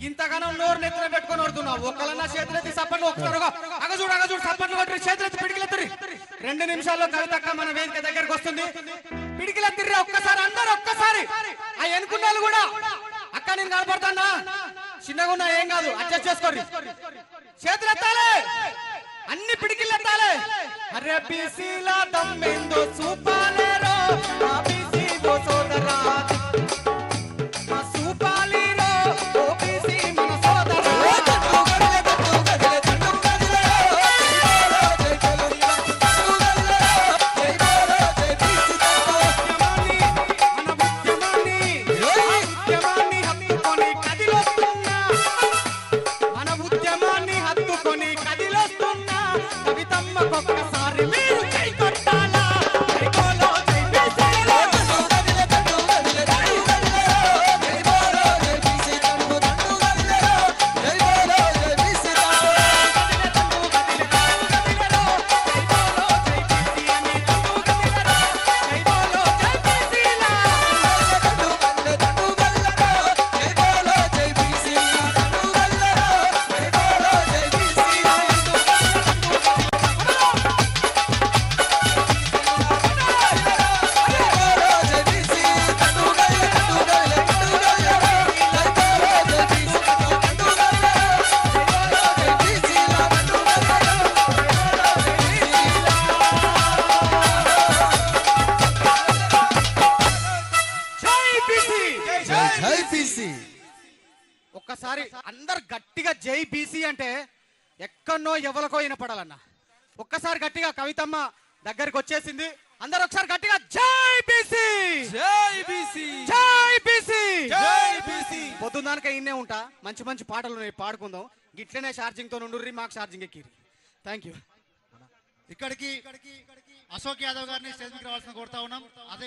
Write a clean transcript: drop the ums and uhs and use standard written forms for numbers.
ఇంతగానో నోరు నెత్తిన పెట్టుకొని వడుతున్నావు ఒక్కలన్నా చేతులెత్తి సప్పట్లు ఒకసారి అగజూడు సప్పట్లు కొట్టి చేతులెత్తి పిడికిలెత్తురి 2 నిమిషాల్లో కవితక్క మన వేదిక దగ్గరకు వస్తుంది పిడికిలెత్తిరి ఒక్కసారి అందరూ ఒక్కసారి ఆ ఎనుకున్నాళ్ళు కూడా అక్క నేను కనపడతానా చిన్నగా ఉన్నా ఏం కాదు అడ్జస్ట్ చేసుకోండి చేతులెత్తాలి అన్ని పిడికిలెత్తాలి అరే బీసీలా దమ్మెందో చూపాలేరో ఆ బీసీలో సోదరా ఒక్కసారి అందరు గట్టిగా జై బీసీ అంటే ఎక్కడనో ఎవరికో వినపడాలన్నా ఒక్కసారి గట్టిగా కవితమ్మ దగ్గరికి వచ్చేసింది అందరు ఒకసారి గట్టిగా జై బీసీ జై బీసీ జై బీసీ జై బీసీ పొద్దున్నాక ఇన్నే ఉంటా మంచి మంచి పాటలు ఉన్నాయి పాడుకుందాం గిట్లనే ఛార్జింగ్ తో నుండుర్రి మాకు ఛార్జింగ్ ఎక్కిరి థ్యాంక్ యూ ఇక్కడికి అశోక్ యాదవ్ గారిని స్టేజ్ మీద రావాల్సిన కోరుతా ఉన్నాం. అదే